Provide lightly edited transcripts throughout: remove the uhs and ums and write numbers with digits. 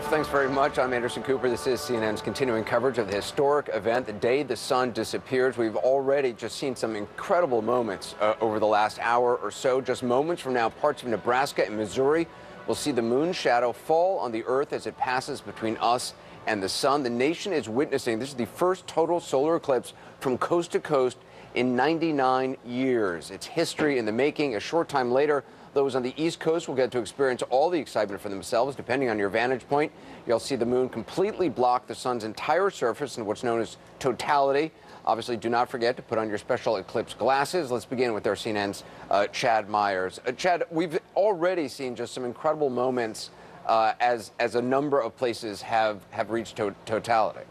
thanks very much. I'm Anderson Cooper. This is CNN's continuing coverage of the historic event, the day the sun disappears. We've already just seen some incredible moments over the last hour or so. Just moments from now, parts of Nebraska and Missouri will see the moon's shadow fall on the earth as it passes between us and the sun. The nation is witnessing, this is the first total solar eclipse from coast to coast in 99 years. It's history in the making. A short time later, those on the East Coast will get to experience all the excitement for themselves, depending on your vantage point. You'll see the moon completely block the sun's entire surface in what's known as totality. Obviously, do not forget to put on your special eclipse glasses. Let's begin with our CNN's Chad Myers. Chad, we've already seen just some incredible moments as a number of places have reached totality.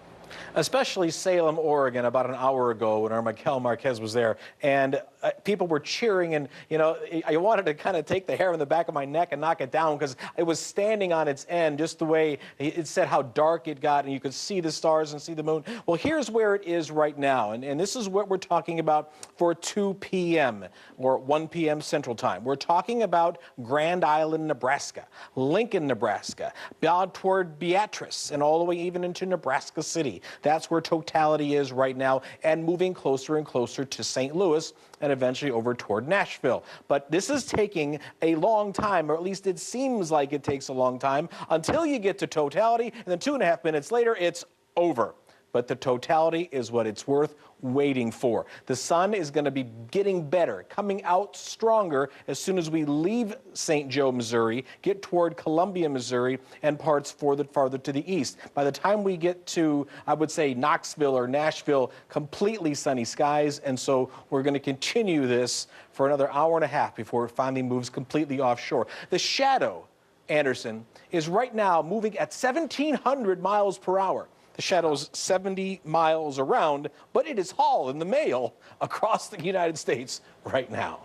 Especially Salem, Oregon, about an hour ago when our Mikel Marquez was there, and people were cheering, and I wanted to kind of take the hair on the back of my neck and knock it down because it was standing on its end, just the way it said how dark it got, and you could see the stars and see the moon. Well, here's where it is right now, and this is what we're talking about for 2 p.m. or 1 p.m. Central Time. We're talking about Grand Island, Nebraska, Lincoln, Nebraska, out toward Beatrice, and all the way even into Nebraska City. That's where totality is right now, and moving closer and closer to St. Louis and eventually over toward Nashville. But this is taking a long time, or at least it seems like it takes a long time, until you get to totality, and then 2.5 minutes later, it's over. But the totality is what it's worth waiting for. The sun is going to be getting better, coming out stronger as soon as we leave St. Joe, Missouri, get toward Columbia, Missouri, and parts farther to the east. By the time we get to, I would say, Knoxville or Nashville, completely sunny skies, and so we're going to continue this for another hour and a half before it finally moves completely offshore. The shadow, Anderson, is right now moving at 1,700 miles per hour. The shadow's 70 miles around, but it is hauled in the mail across the United States right now.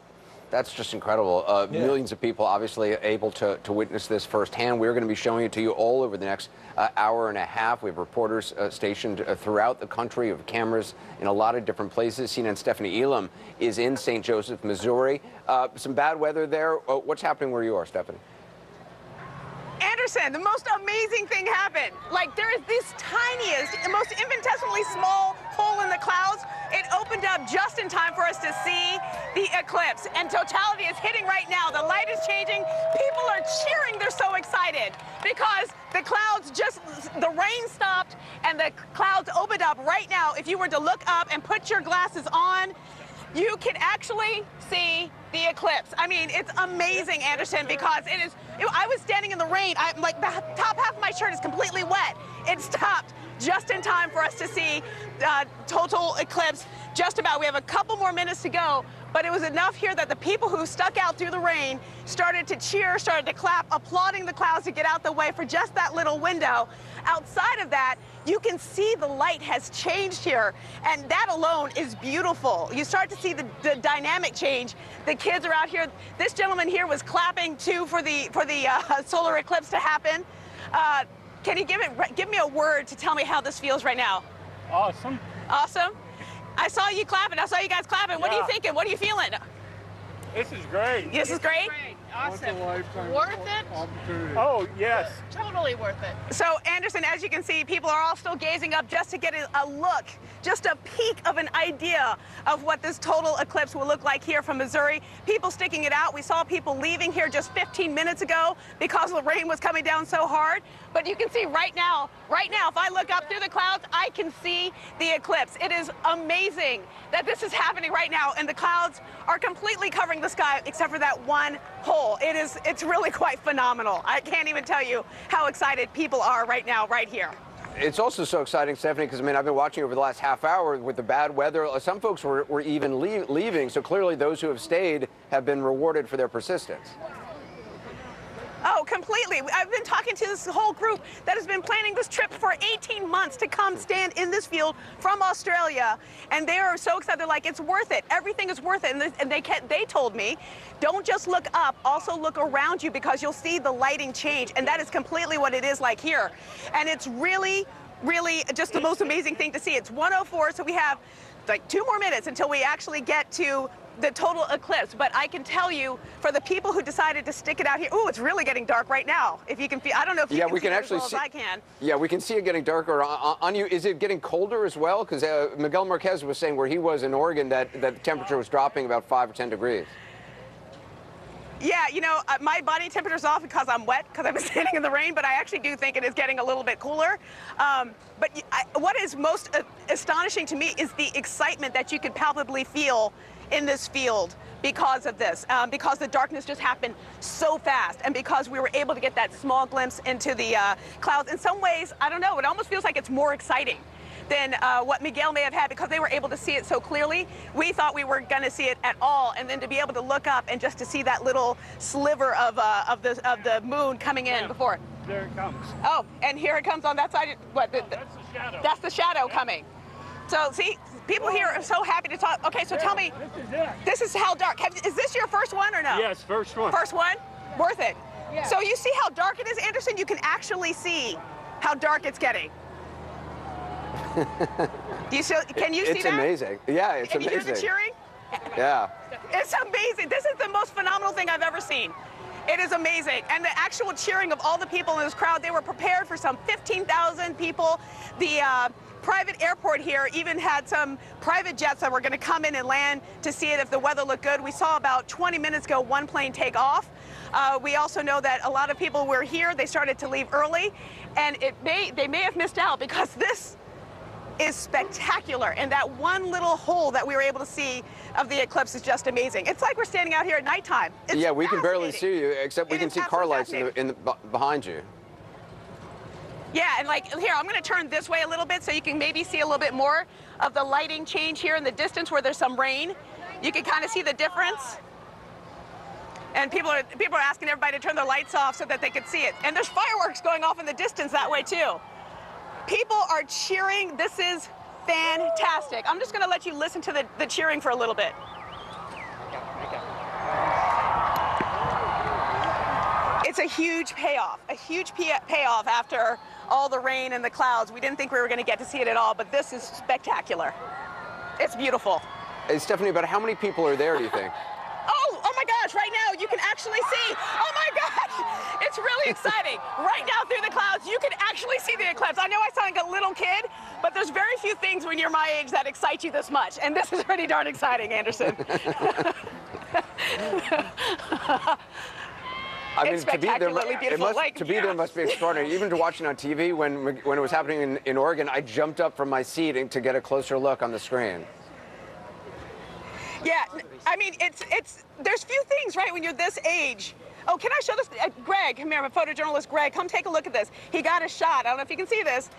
That's just incredible. Millions of people obviously able to witness this firsthand. We're going to be showing it to you all over the next hour and a half. We have reporters stationed throughout the country, of cameras in a lot of different places. CNN's Stephanie Elam is in St. Joseph, Missouri. Some bad weather there. What's happening where you are, Stephanie? Anderson, the most amazing thing happened. Like, there is this tiniest, most infinitesimally small hole in the clouds. It opened up just in time for us to see the eclipse. And totality is hitting right now. The light is changing. People are cheering. They're so excited because the clouds the rain stopped and the clouds opened up right now. If you were to look up and put your glasses on, you can actually see the eclipse. I mean, it's amazing, Anderson, because I was standing in the rain. Like, the top half of my shirt is completely wet. It stopped just in time for us to see total eclipse just about. We have a couple more minutes to go, but it was enough here that the people who stuck out through the rain started to cheer, started to clap, applauding the clouds to get out the way for just that little window. Outside of that, you can see the light has changed here, and that alone is beautiful. You start to see the dynamic change. The kids are out here. This gentleman here was clapping too for the solar eclipse to happen. Can you give me a word to tell me how this feels right now? Awesome. Awesome. I saw you clapping. I saw you guys clapping. What are you thinking? What are you feeling? This is great. This is great. Awesome. Worth it? Oh, yes. Totally worth it. So, Anderson, as you can see, people are all still gazing up just to get a look, just a peek of an idea of what this total eclipse will look like here from Missouri. People sticking it out. We saw people leaving here just 15 minutes ago because the rain was coming down so hard. But you can see right now, if I look up through the clouds, I can see the eclipse. It is amazing that this is happening right now, and the clouds are completely covering the sky except for that one hole. It's really quite phenomenal. I can't even tell you how excited people are right now, right here. It's also so exciting, Stephanie, because, I mean, I've been watching over the last half hour with the bad weather. Some folks were even leaving, so clearly those who have stayed have been rewarded for their persistence. Oh, completely. I've been talking to this whole group that has been planning this trip for 18 months to come stand in this field from Australia, and they are so excited. They're like, it's worth it. Everything is worth it. And they told me, don't just look up, also look around you because you'll see the lighting change, and that is completely what it is like here. And it's really, really just the most amazing thing to see. It's 1:04, so we have like 2 more minutes until we actually get to the total eclipse, but I can tell you, for the people who decided to stick it out here, ooh, it's really getting dark right now. If you can feel, I don't know if you Yeah, can we see can it actually as well see. as I can. Yeah, we can see it getting darker on you. Is it getting colder as well? Because Miguel Marquez was saying where he was in Oregon that the temperature was dropping about 5 or 10 degrees. Yeah, you know, my body temperature's off because I'm wet, because I've been standing in the rain, but I actually do think it is getting a little bit cooler. What is most astonishing to me is the excitement that you could palpably feel in this field because of this, because the darkness just happened so fast, and because we were able to get that small glimpse into the clouds. In some ways, I don't know, it almost feels like it's more exciting than what Miguel may have had, because they were able to see it so clearly. We thought we weren't going to see it at all, and then to be able to look up and just to see that little sliver of the moon coming in before. There it comes. Oh, and here it comes on that side. What? That's the shadow. That's the shadow coming. So see, people here are so happy to talk. Okay, so tell me, This is it. this is how dark. Is this your first one or no? Yes, first one. First one? Worth it. Yeah. So you see how dark it is, Anderson? You can actually see how dark it's getting. Can you see that? It's amazing. Yeah, it's amazing. Can you hear the cheering? Yeah. It's amazing. This is the most phenomenal thing I've ever seen. It is amazing. And the actual cheering of all the people in this crowd, they were prepared for some 15,000 people. The private airport here even had some private jets that were going to come in and land to see it if the weather looked good. We saw about 20 minutes ago one plane take off. We also know that a lot of people were here. They started to leave early, and they may have missed out, because this is spectacular, and that one little hole that we were able to see of the eclipse is just amazing. It's like we're standing out here at nighttime. It's Yeah, we can barely fascinating. see you, except we It can is see car absolutely lights behind you. Yeah, and like here, I'm going to turn this way a little bit so you can maybe see a little bit more of the lighting change here in the distance where there's some rain. You can kind of see the difference. And people are asking everybody to turn their lights off so that they could see it. And there's fireworks going off in the distance that way too. People are cheering. This is fantastic. I'm just going to let you listen to the cheering for a little bit. It's a huge payoff after all the rain and the clouds. We didn't think we were going to get to see it at all, but this is spectacular. It's beautiful. Hey, Stephanie, about how many people are there, do you think? Oh my gosh, right now you can actually see. Oh my gosh, it's really exciting. Right now through the clouds, you can actually see the eclipse. I know I sound like a little kid, but there's very few things when you're my age that excite you this much. And this is pretty darn exciting, Anderson. I mean, It's spectacularly beautiful. To be there must be extraordinary. Even to watch it on TV when it was happening in Oregon, I jumped up from my seat to get a closer look on the screen. Yeah, I mean, there's few things, right, when you're this age. Oh, can I show this? Greg, come here, I'm a photojournalist. Greg, come take a look at this. He got a shot. I don't know if you can see this.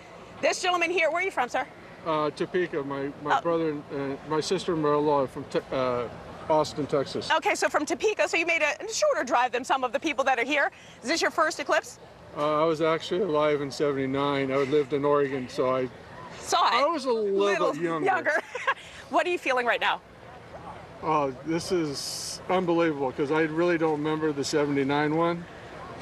This gentleman here, where are you from, sir? Topeka. My brother and my sister-in-law are from Austin, Texas. Okay, so from Topeka, so you made a shorter drive than some of the people that are here. Is this your first eclipse? I was actually alive in '79. I lived in Oregon, so I was a little bit younger. What are you feeling right now? Oh, this is unbelievable, because I really don't remember the '79 one.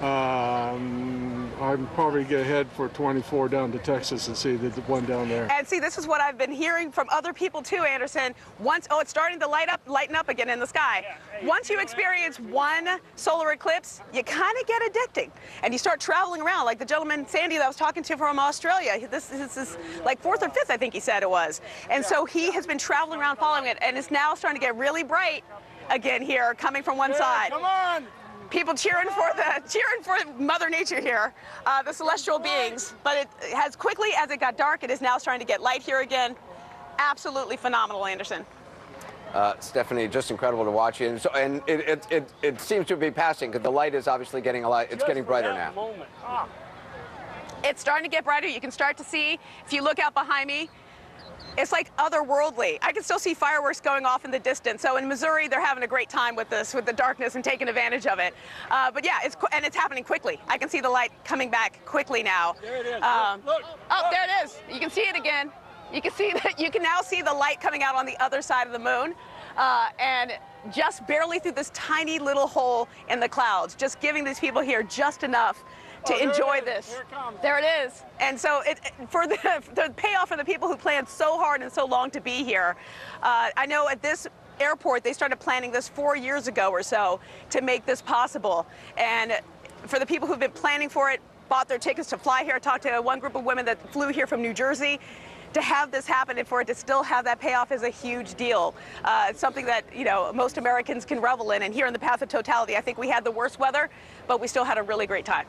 I'm probably going to head for 24 down to Texas and see the one down there. And see, this is what I've been hearing from other people too, Anderson. It's starting to lighten up again in the sky. Once you experience one solar eclipse, you kind of get addicting, and you start traveling around. Like the gentleman Sandy that I was talking to from Australia. This is like 4th or 5th, I think he said it was. And so he has been traveling around following it, and it's now starting to get really bright again here, coming from one side. Come on! People cheering for Mother Nature here, the celestial beings. But as quickly as it got dark, it is now starting to get light here again. Absolutely phenomenal, Anderson. Stephanie, just incredible to watch you. And it seems to be passing, because the light is obviously getting it's getting brighter now. Moment. It's starting to get brighter. You can start to see, if you look out behind me, it's like otherworldly. I can still see fireworks going off in the distance. So in Missouri, they're having a great time with this, with the darkness and taking advantage of it. But yeah, it's happening quickly. I can see the light coming back quickly now. There it is. Look. Oh, there it is. You can see it again. You can see that. You can now see the light coming out on the other side of the moon, and just barely through this tiny little hole in the clouds, just giving these people here just enough to enjoy this. Here it comes. There it is. And so for the payoff for the people who planned so hard and so long to be here, I know at this airport, they started planning this 4 years ago or so to make this possible. And for the people who've been planning for it, bought their tickets to fly here, I talked to one group of women that flew here from New Jersey. To have this happen and for it to still have that payoff is a huge deal. It's something that, you know, most Americans can revel in. And here in the path of totality, I think we had the worst weather, but we still had a really great time.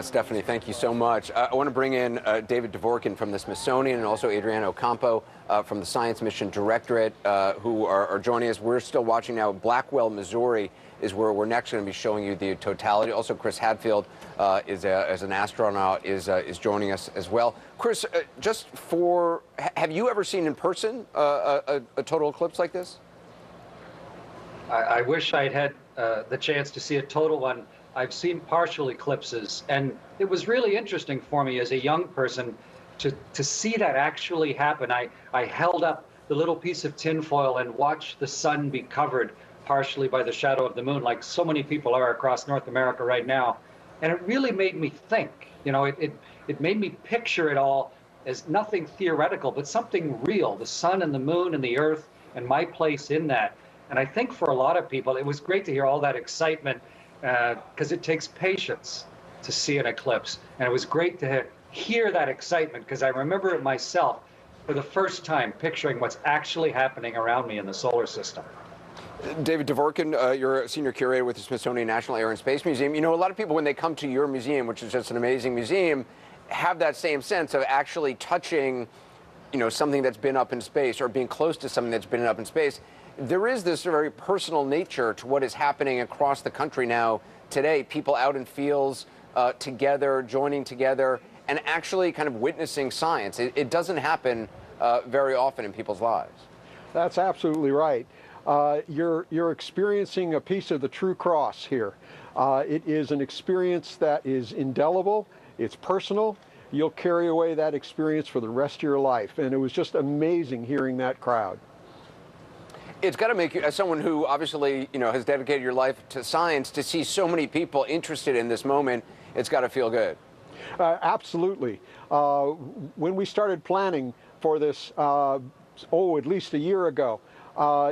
Stephanie, thank you so much. I want to bring in David Dvorkin from the Smithsonian and also Adriana Ocampo from the Science Mission Directorate who are joining us. We're still watching now. Blackwell, Missouri is where we're next going to be showing you the totality. Also, Chris Hadfield is an astronaut, is joining us as well. Chris, have you ever seen in person a total eclipse like this? I wish I'd had the chance to see a total one. I've seen partial eclipses, and it was really interesting for me as a young person to see that actually happen. I held up the little piece of tinfoil and watched the sun be covered partially by the shadow of the moon, like so many people are across North America right now. And it really made me think, you know, it made me picture it all as nothing theoretical, but something real, the sun and the moon and the earth and my place in that. And I think for a lot of people, it was great to hear all that excitement because it takes patience to see an eclipse. And it was great to hear that excitement because I remember it myself for the first time picturing what's actually happening around me in the solar system. David Dvorkin, you're a senior curator with the Smithsonian National Air and Space Museum. You know, a lot of people, when they come to your museum, which is just an amazing museum, have that same sense of actually touching, you know, something that's been up in space or being close to something that's been up in space. There is this very personal nature to what is happening across the country now today. People out in fields together, joining together, and actually kind of witnessing science. It doesn't happen very often in people's lives. That's absolutely right. You're experiencing a piece of the true cross here. It is an experience that is indelible. It's personal. You'll carry away that experience for the rest of your life. And it was just amazing hearing that crowd. It's got to make you, as someone who obviously, you know, has dedicated your life to science, to see so many people interested in this moment, it's got to feel good. Absolutely. When we started planning for this, at least a year ago,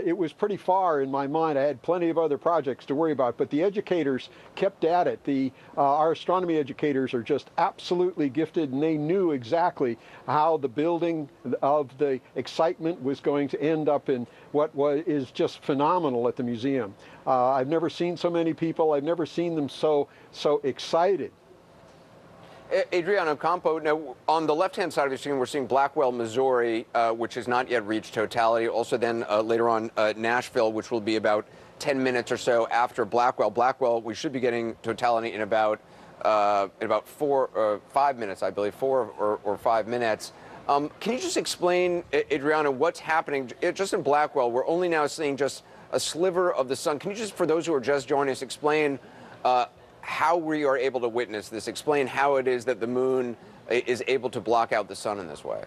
it was pretty far in my mind. I had plenty of other projects to worry about, but the educators kept at it. Our astronomy educators are just absolutely gifted, and they knew exactly how the building of the excitement was going to end up in what is just phenomenal at the museum. I've never seen so many people. I've never seen them so excited. Adriana Ocampo, now on the left-hand side of the screen, we're seeing Blackwell, Missouri, which has not yet reached totality. Also then later on Nashville, which will be about 10 minutes or so after Blackwell. Blackwell, we should be getting totality in about 5 minutes, I believe, 4 or 5 minutes. Can you just explain, Adriana, what's happening? Just in Blackwell, we're only now seeing just a sliver of the sun. Can you just, for those who are just joining us, explain how we are able to witness this? Explain how it is that the moon is able to block out the sun in this way.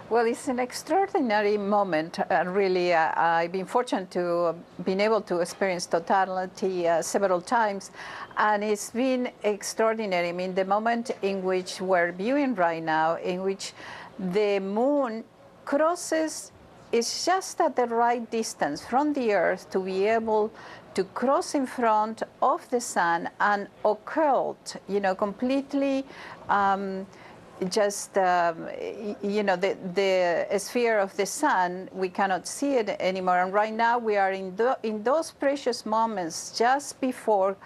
Well, it's an extraordinary moment, really. I've been fortunate to been able to experience totality several times, and it's been extraordinary. I mean, the moment in which we're viewing right now, in which the moon crosses, is just at the right distance from the Earth to be able to cross in front of the sun and occult, you know, completely you know, the sphere of the sun, we cannot see it anymore. And right now we are in those precious moments just before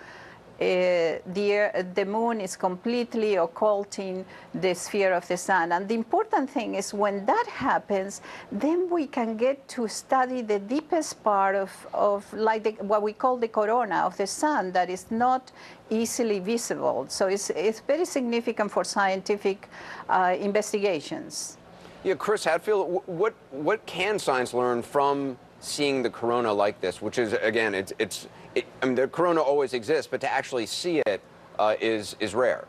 the moon is completely occulting the sphere of the sun. And the important thing is when that happens, then we can get to study the deepest part of like what we call the corona of the sun that is not easily visible. So it's very significant for scientific investigations. Yeah, Chris Hadfield, what can science learn from seeing the corona like this, which is, again, I mean, the corona always exists, but to actually see it is rare.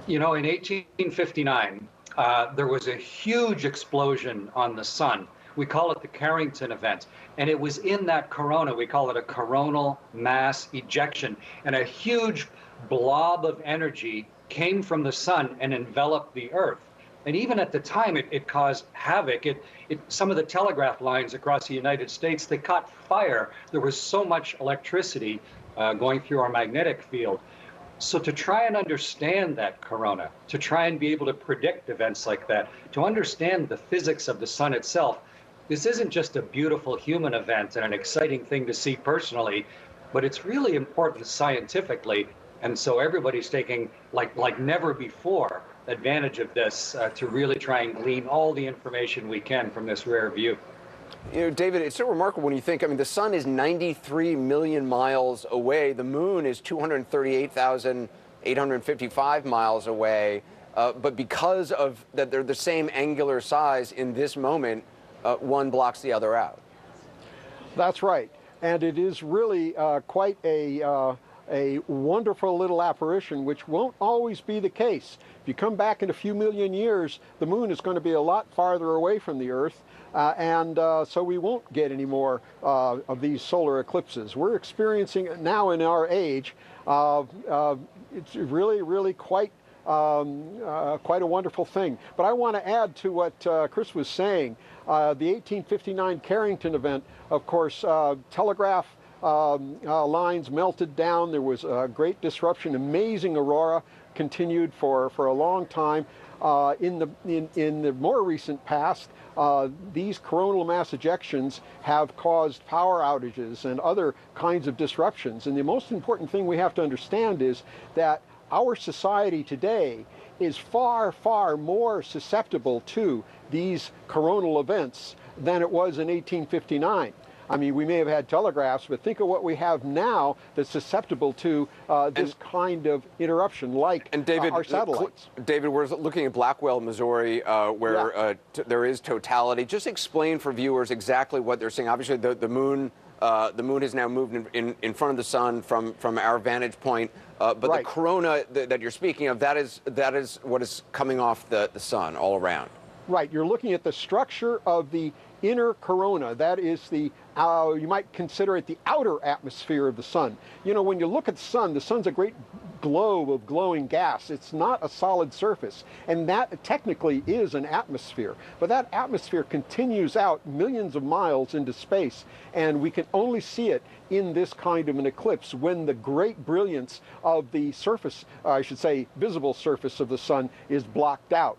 You know, in 1859, there was a huge explosion on the sun. We call it the Carrington event. And it was in that corona, we call it a coronal mass ejection. And a huge blob of energy came from the sun and enveloped the Earth. And even at the time, it caused havoc. Some of the telegraph lines across the United States, they caught fire. There was so much electricity going through our magnetic field. So to try and understand that corona, to try and be able to predict events like that, to understand the physics of the sun itself, this isn't just a beautiful human event and an exciting thing to see personally, but it's really important scientifically. And so everybody's taking, like never before, advantage of this to really try and glean all the information we can from this rare view. You know, David, it's so remarkable when you think, I mean, the sun is 93 million miles away. The moon is 238,855 miles away. But because of that, they're the same angular size in this moment, one blocks the other out. That's right. And it is really quite a wonderful little apparition, which won't always be the case. If you come back in a few million years, the moon is going to be a lot farther away from the Earth, and so we won't get any more of these solar eclipses. We're experiencing it now in our age. It's really quite a wonderful thing. But I want to add to what Chris was saying. The 1859 Carrington event, of course, telegraph lines melted down. There was a great disruption. Amazing aurora continued for a long time. In the more recent past, these coronal mass ejections have caused power outages and other kinds of disruptions. And the most important thing we have to understand is that our society today is far, far more susceptible to these coronal events than it was in 1859. I mean, we may have had telegraphs, but think of what we have now that's susceptible to this kind of interruption, like our satellites. David, we're looking at Blackwell, Missouri, where there is totality. Just explain for viewers exactly what they're seeing. Obviously, the moon has now moved in front of the sun from our vantage point. But the corona that you're speaking of, that is what is coming off the sun all around. Right. You're looking at the structure of the inner corona. That is the, you might consider it the outer atmosphere of the sun. You know, when you look at the sun's a great globe of glowing gas. It's not a solid surface. And that technically is an atmosphere. But that atmosphere continues out millions of miles into space. And we can only see it in this kind of an eclipse when the great brilliance of the surface, I should say visible surface of the sun, is blocked out.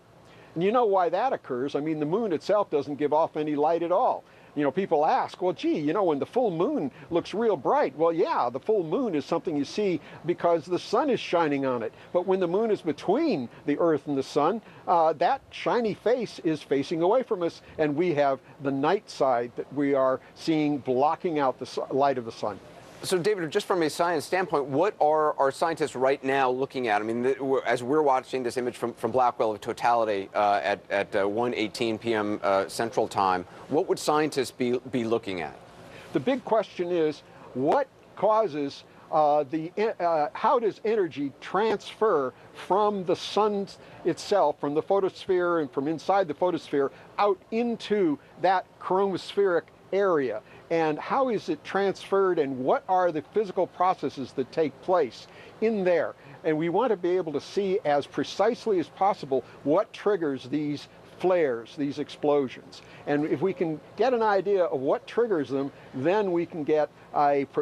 And you know why that occurs? I mean, the moon itself doesn't give off any light at all. You know, people ask, well, gee, you know, when the full moon looks real bright, well, yeah, the full moon is something you see because the sun is shining on it. But when the moon is between the Earth and the sun, that shiny face is facing away from us, and we have the night side that we are seeing blocking out the light of the sun. So, David, just from a science standpoint, what are our scientists right now looking at? I mean, as we're watching this image from Blackwell of totality at 1:18 p.m. Central Time, what would scientists be looking at? The big question is, what causes how does energy transfer from the sun itself, from the photosphere and from inside the photosphere, out into that chromospheric area? And how is it transferred, and what are the physical processes that take place in there? And we want to be able to see as precisely as possible what triggers these flares, these explosions. And if we can get an idea of what triggers them, then we can get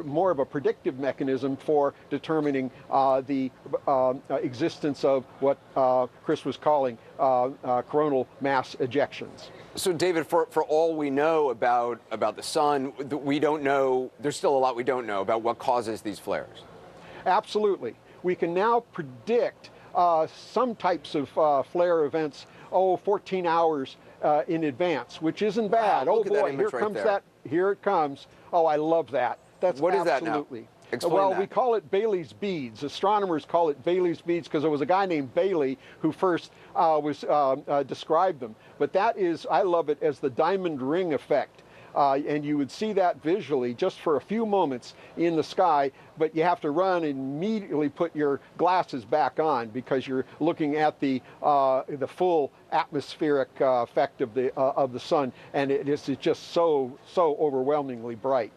more of a predictive mechanism for determining the existence of what Chris was calling coronal mass ejections. So, David, for all we know about the sun, we don't know, there's still a lot we don't know about what causes these flares. Absolutely. We can now predict some types of flare events, 14 hours in advance, which isn't bad. Wow, oh boy, here comes that. Here it comes. Oh, I love that. That's what absolutely. Is that now? Explain well, that. We call it Bailey's beads. Astronomers call it Bailey's beads because there was a guy named Bailey who first described them. But that is, I love it as the diamond ring effect. And you would see that visually just for a few moments in the sky, but you have to run and immediately put your glasses back on because you're looking at the full atmospheric effect of the sun, and it is just so overwhelmingly bright.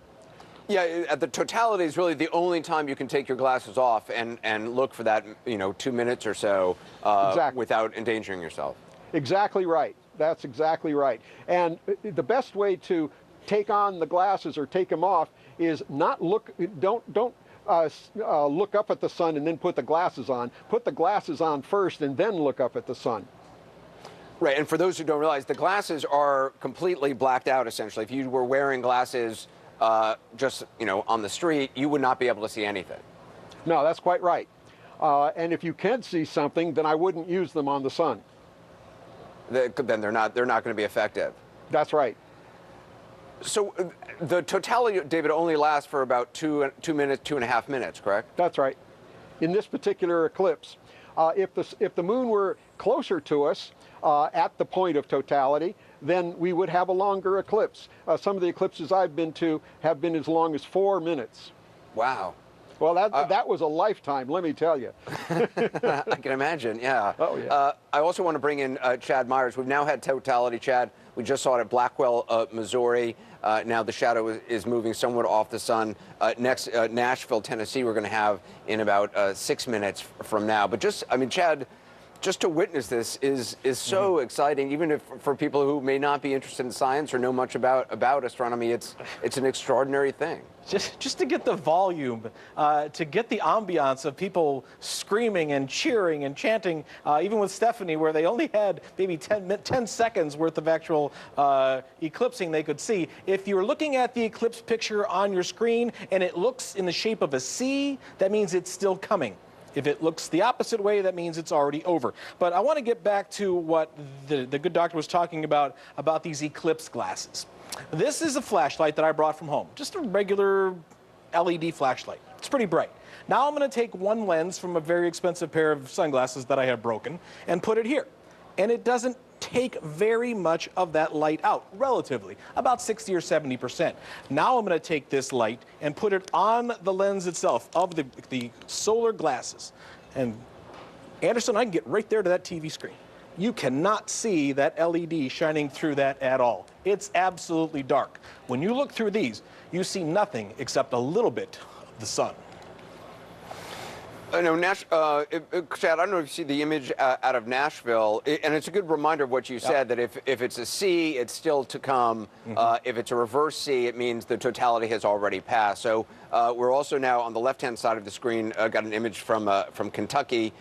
Yeah, the totality is really the only time you can take your glasses off and look for that, 2 minutes or so Exactly. without endangering yourself. Exactly right. That's exactly right. And the best way to take on the glasses or take them off is not look. Don't look up at the sun and then put the glasses on. Put the glasses on first and then look up at the sun. Right, and for those who don't realize, the glasses are completely blacked out, essentially. If you were wearing glasses just, on the street, you would not be able to see anything. No, that's quite right. And if you can see something, then I wouldn't use them on the sun. Then they're not going to be effective. That's right. So the totality, David, only lasts for about 2.5 minutes, correct? That's right. In this particular eclipse, if the moon were closer to us at the point of totality, then we would have a longer eclipse. Some of the eclipses I've been to have been as long as 4 minutes. Wow. Well, that was a lifetime, let me tell you. I can imagine, yeah. Oh, yeah. I also want to bring in Chad Myers. We've now had totality, Chad. We just saw it at Blackwell, Missouri. Now the shadow is moving somewhat off the sun. Next, Nashville, Tennessee, we're going to have in about 6 minutes from now. But Chad, just to witness this is so exciting, even if for people who may not be interested in science or know much about astronomy, it's an extraordinary thing. Just to get the volume, to get the ambiance of people screaming and cheering and chanting, even with Stephanie, where they only had maybe 10 seconds worth of actual eclipsing they could see. If you're looking at the eclipse picture on your screen and it looks in the shape of a C, that means it's still coming. If it looks the opposite way, that means it's already over. But I want to get back to what the good doctor was talking about these eclipse glasses. This is a flashlight that I brought from home, just a regular LED flashlight. It's pretty bright. Now I'm going to take one lens from a very expensive pair of sunglasses that I have broken and put it here. And it doesn't take very much of that light out, relatively, about 60 or 70%. Now I'm going to take this light and put it on the lens itself of the solar glasses. And Anderson, I can get right there to that TV screen. You cannot see that LED shining through that at all. It's absolutely dark. When you look through these, you see nothing except a little bit of the sun. I know, Chad, I don't know if you see the image out of Nashville, and it's a good reminder of what you said, that if it's a C, it's still to come. If it's a reverse C, it means the totality has already passed. So we're also now on the left-hand side of the screen, got an image from Kentucky,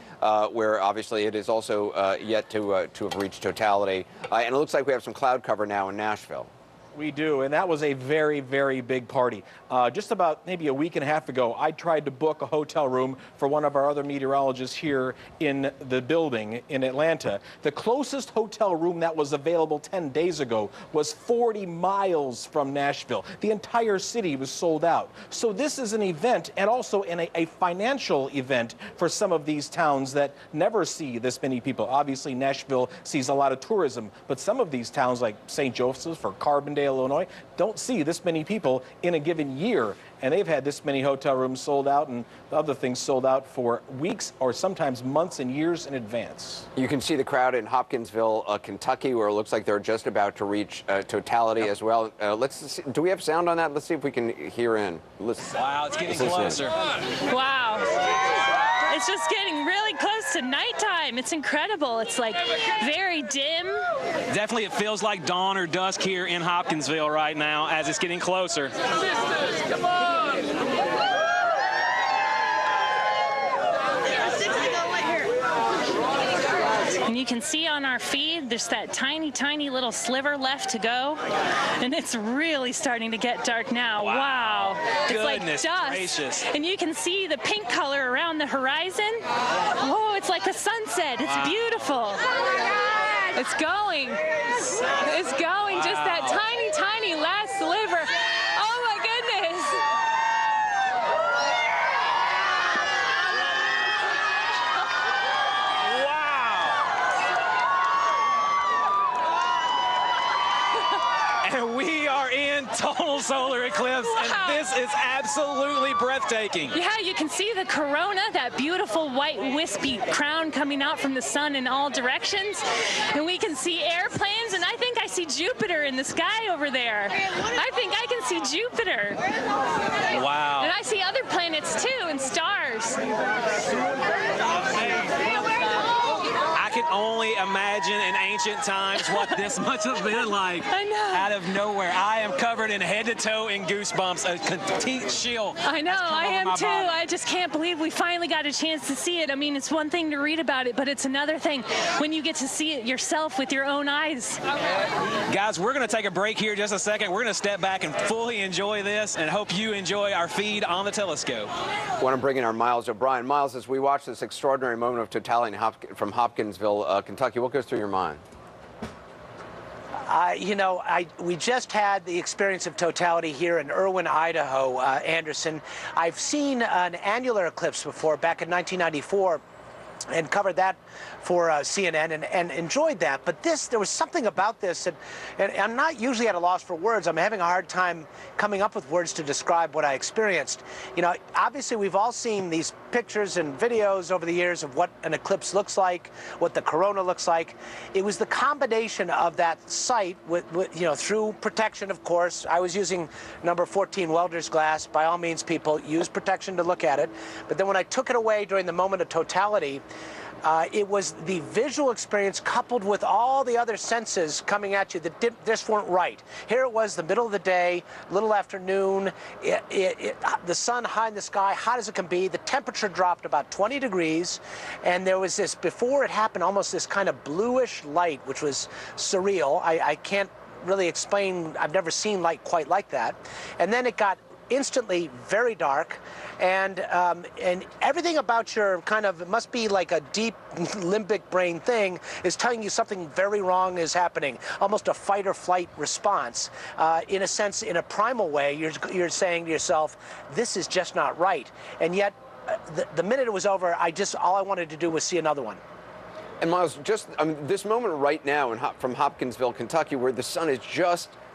where obviously it is also yet to have reached totality. And it looks like we have some cloud cover now in Nashville. We do, and that was a very, very big party. Just about maybe a week and a half ago, I tried to book a hotel room for one of our other meteorologists here in the building in Atlanta. The closest hotel room that was available 10 days ago was 40 miles from Nashville. The entire city was sold out. So this is an event, and also a financial event for some of these towns that never see this many people. Obviously, Nashville sees a lot of tourism, but some of these towns like St. Joseph's or Carbondale, Illinois, don't see this many people in a given year, and they've had this many hotel rooms sold out and other things sold out for weeks or sometimes months and years in advance. You can see the crowd in Hopkinsville, Kentucky, where it looks like they're just about to reach totality as well. Let's see, do we have sound on that? Let's see if we can hear in. Listen. Wow, it's getting closer. Wow. It's just getting really close to nighttime. It's incredible. It's like very dim. Definitely it feels like dawn or dusk here in Hopkinsville right now as it's getting closer. Come on! And you can see on our feed, there's that tiny, tiny little sliver left to go. And it's really starting to get dark now. Wow. It's Goodness like dusk. gracious. And you can see the pink color around the horizon. Oh, it's like a sunset. It's beautiful. It's going. It's going. Just that tiny, tiny last sliver. Oh, my goodness. And we are in total solar eclipse, and this is absolutely breathtaking. Yeah, you can see the corona, that beautiful white wispy crown coming out from the sun in all directions. And we can see airplanes, and I think I see Jupiter in the sky over there. I think I can see Jupiter. Wow. And I see other planets too, and stars. I can only imagine in ancient times what this must have been like. I know. Out of nowhere. I am covered in head to toe in goosebumps. A complete chill. I know, I am too. Body. I just can't believe we finally got a chance to see it. I mean, it's one thing to read about it, but it's another thing when you get to see it yourself with your own eyes. Guys, we're going to take a break here just a second. We're going to step back and fully enjoy this and hope you enjoy our feed on the telescope. I want to bring in our Miles O'Brien. Miles, as we watch this extraordinary moment of totality from Hopkinsville, Kentucky, what goes through your mind? We just had the experience of totality here in Irwin, Idaho, Anderson. I've seen an annular eclipse before, back in 1994, and covered that for CNN and enjoyed that. But there was something about this, and I'm not usually at a loss for words. I'm having a hard time coming up with words to describe what I experienced. You know, obviously we've all seen these pictures and videos over the years of what an eclipse looks like, what the corona looks like. It was the combination of that sight with through protection, of course. I was using number 14 welder's glass. By all means, people use protection to look at it. But then when I took it away during the moment of totality, it was the visual experience coupled with all the other senses coming at you that just weren't right. Here it was, the middle of the day, little afternoon, the sun high in the sky, hot as it can be. The temperature dropped about 20 degrees, and there was this, before it happened, almost this kind of bluish light, which was surreal. I can't really explain. I've never seen light quite like that. And then it got instantly very dark, and everything about your it must be like a deep limbic brain thing is telling you something very wrong is happening, almost a fight or flight response. In a sense, in a primal way, you're saying to yourself, this is just not right. And yet, the minute it was over, all I wanted to do was see another one. And Miles, just this moment right now from Hopkinsville, Kentucky, where the sun is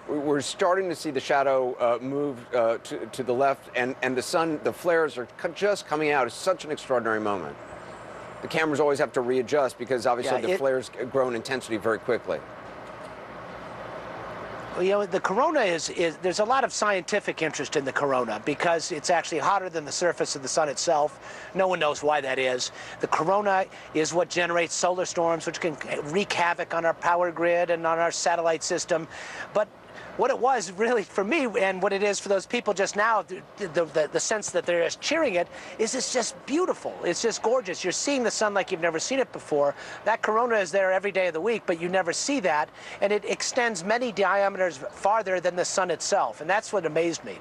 we're starting to see the shadow move to the left, and the sun, the flares are just coming out. It's such an extraordinary moment. The cameras always have to readjust because obviously the flares grow in intensity very quickly. You know, the corona there's a lot of scientific interest in the corona because it's actually hotter than the surface of the sun itself. No one knows why that is. The corona is what generates solar storms, which can wreak havoc on our power grid and on our satellite system. But what it was really for me, and what it is for those people just now, the sense that they're just cheering it, is it's just beautiful. It's just gorgeous. You're seeing the sun like you've never seen it before. That corona is there every day of the week, but you never see that, and it extends many diameters farther than the sun itself, and that's what amazed me.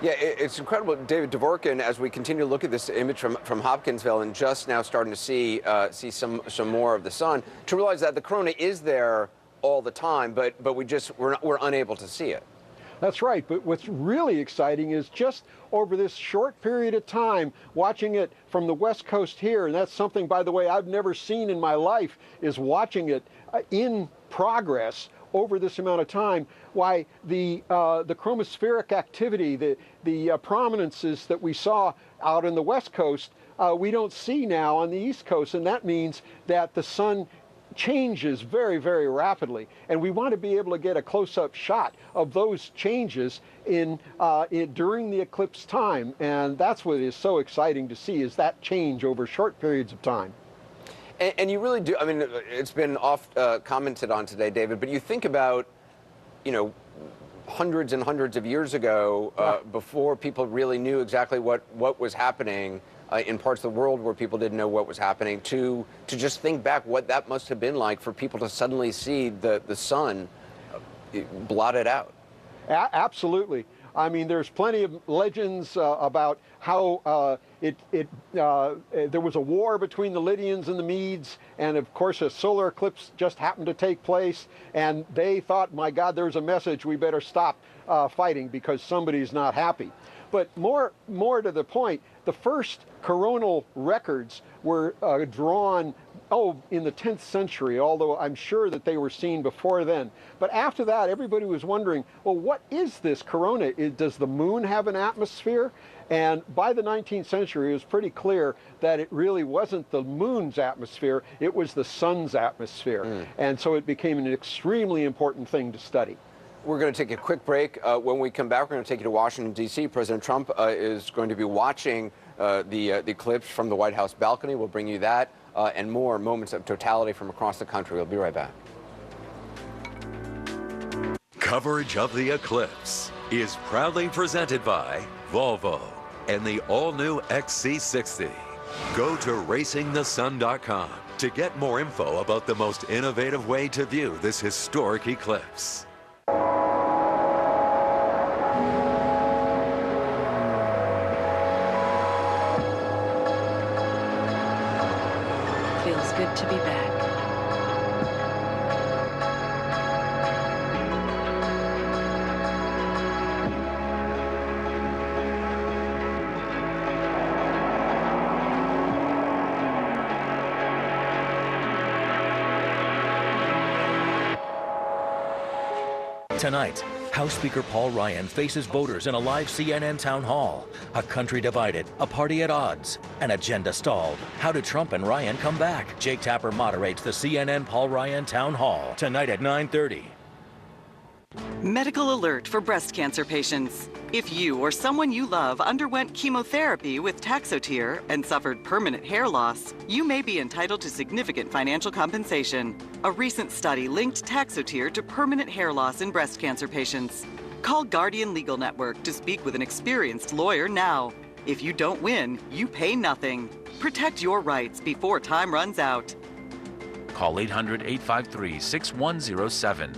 Yeah, it's incredible, David Dvorkin, as we continue to look at this image from Hopkinsville and just now starting to see some more of the sun, to realize that the corona is there all the time, but we're unable to see it. That's right, but what's really exciting is just over this short period of time, watching it from the West Coast here, and that's something, by the way, I've never seen in my life, is watching it in progress over this amount of time, why the chromospheric activity, the prominences that we saw out in the West Coast, we don't see now on the East Coast, and that means that the sun changes very, very rapidly, and we want to be able to get a close-up shot of those changes during the eclipse time, and that's what is so exciting to see, is that change over short periods of time. And you really do. I mean, it's been commented on today, David, but you think about, hundreds and hundreds of years ago, before people really knew exactly what was happening in parts of the world where people didn't know what was happening, to just think back what that must have been like for people to suddenly see the sun blotted out. Absolutely. I mean, there's plenty of legends about how there was a war between the Lydians and the Medes, and of course a solar eclipse just happened to take place, and they thought, my God, there's a message, we better stop fighting because somebody's not happy. But more to the point, the first coronal records were drawn, in the 10th century, although I'm sure that they were seen before then. But after that, everybody was wondering, well, what is this corona? Does the moon have an atmosphere? And by the 19th century, it was pretty clear that it really wasn't the moon's atmosphere, it was the sun's atmosphere. And so it became an extremely important thing to study. We're going to take a quick break. When we come back, we're going to take you to Washington, D.C. President Trump is going to be watching the eclipse from the White House balcony. We'll bring you that. and more moments of totality from across the country. We'll be right back. Coverage of the eclipse is proudly presented by Volvo and the all-new XC60. Go to racingthesun.com to get more info about the most innovative way to view this historic eclipse. Feels good to be back. Tonight, House Speaker Paul Ryan faces voters in a live CNN town hall. A country divided, a party at odds, an agenda stalled. How did Trump and Ryan come back? Jake Tapper moderates the CNN Paul Ryan town hall tonight at 9:30. Medical alert for breast cancer patients. If you or someone you love underwent chemotherapy with Taxotere and suffered permanent hair loss, you may be entitled to significant financial compensation. A recent study linked Taxotere to permanent hair loss in breast cancer patients. Call Guardian Legal Network to speak with an experienced lawyer now. If you don't win, you pay nothing. Protect your rights before time runs out. Call 800-853-6107.